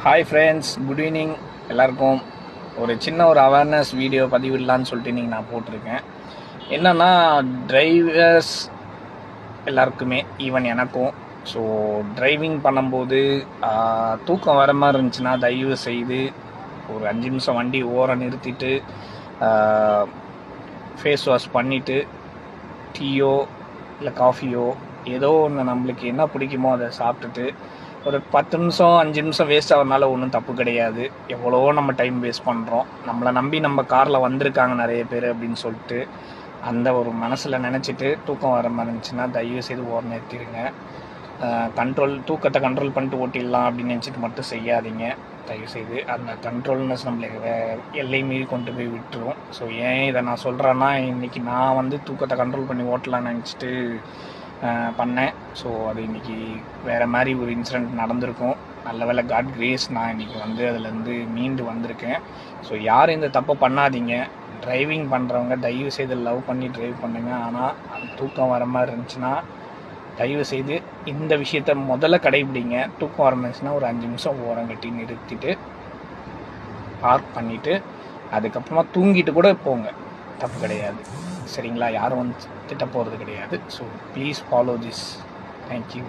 Hi friends, good evening எல்லாருக்கும். ஒரு சின்ன அவேர்னஸ் வீடியோ பதிவிடலான்னு சொல்லிட்டு இன்றைக்கி நான் போட்டிருக்கேன். என்னென்னா, டிரைவர்ஸ் எல்லாருக்குமே, ஈவன் எனக்கும், ஸோ டிரைவிங் பண்ணும்போது தூக்கம் வர மாதிரி இருந்துச்சுன்னா தயவு செய்து ஒரு 5 நிமிஷம் வண்டி ஓரம் நிறுத்திட்டு ஃபேஸ் வாஷ் பண்ணிவிட்டு டீயோ இல்லை காஃபியோ ஏதோ ஒன்று நம்மளுக்கு என்ன பிடிக்குமோ அதை சாப்பிட்டுட்டு ஒரு 10 நிமிஷம் 5 நிமிஷம் வேஸ்ட் ஆகிறதுனால ஒன்றும் தப்பு கிடையாது. எவ்வளவோ நம்ம டைம் வேஸ்ட் பண்ணுறோம். நம்மளை நம்பி நம்ம காரில் வந்திருக்காங்க நிறைய பேர் அப்படின்னு சொல்லிட்டு அந்த ஒரு மனசில் நினச்சிட்டு தூக்கம் வர மாதிரி இருந்துச்சுன்னா தயவு செய்து ஓரம் நிறுத்திடுங்க. தூக்கத்தை கண்ட்ரோல் பண்ணிட்டு ஓட்டிடலாம் அப்படின்னு நினச்சிட்டு மட்டும் செய்யாதீங்க. தயவுசெய்து அந்த கண்ட்ரோல்னஸ் நம்மளுக்கு எல்லை மீறி கொண்டு போய் விட்டுரும். ஸோ ஏன் இதை நான் சொல்கிறேன்னா, இன்றைக்கி நான் தூக்கத்தை கண்ட்ரோல் பண்ணி ஓட்டலாம்னு நினச்சிட்டு பண்ணேன். ஸோ அது இன்றைக்கி வேறு மாதிரி ஒரு இன்சிடெண்ட் நடந்திருக்கும். நல்ல வேளை காட் கிரேஸ் நான் இன்றைக்கி அதுலேருந்து மீண்டு வந்திருக்கேன். ஸோ யாரும் இந்த தப்பை பண்ணாதீங்க. டிரைவிங் பண்ணுறவங்க தயவு செய்து லவ் பண்ணி ட்ரைவ் பண்ணுங்க. ஆனால் தூக்கம் வர மாதிரி இருந்துச்சுன்னா தயவு செய்து இந்த விஷயத்த முதல்ல கடைபிடிங்க. தூக்கம் வர இருந்துச்சுன்னா ஒரு 5 நிமிஷம் ஓரம் கட்டி நிறுத்திட்டு பார்க் பண்ணிவிட்டு அதுக்கப்புறமா தூங்கிட்டு கூட போங்க, தப்பு கிடையாது. சரிங்களா? யாரும் திட்ட போகிறது கிடையாது. So please follow this. Thank you.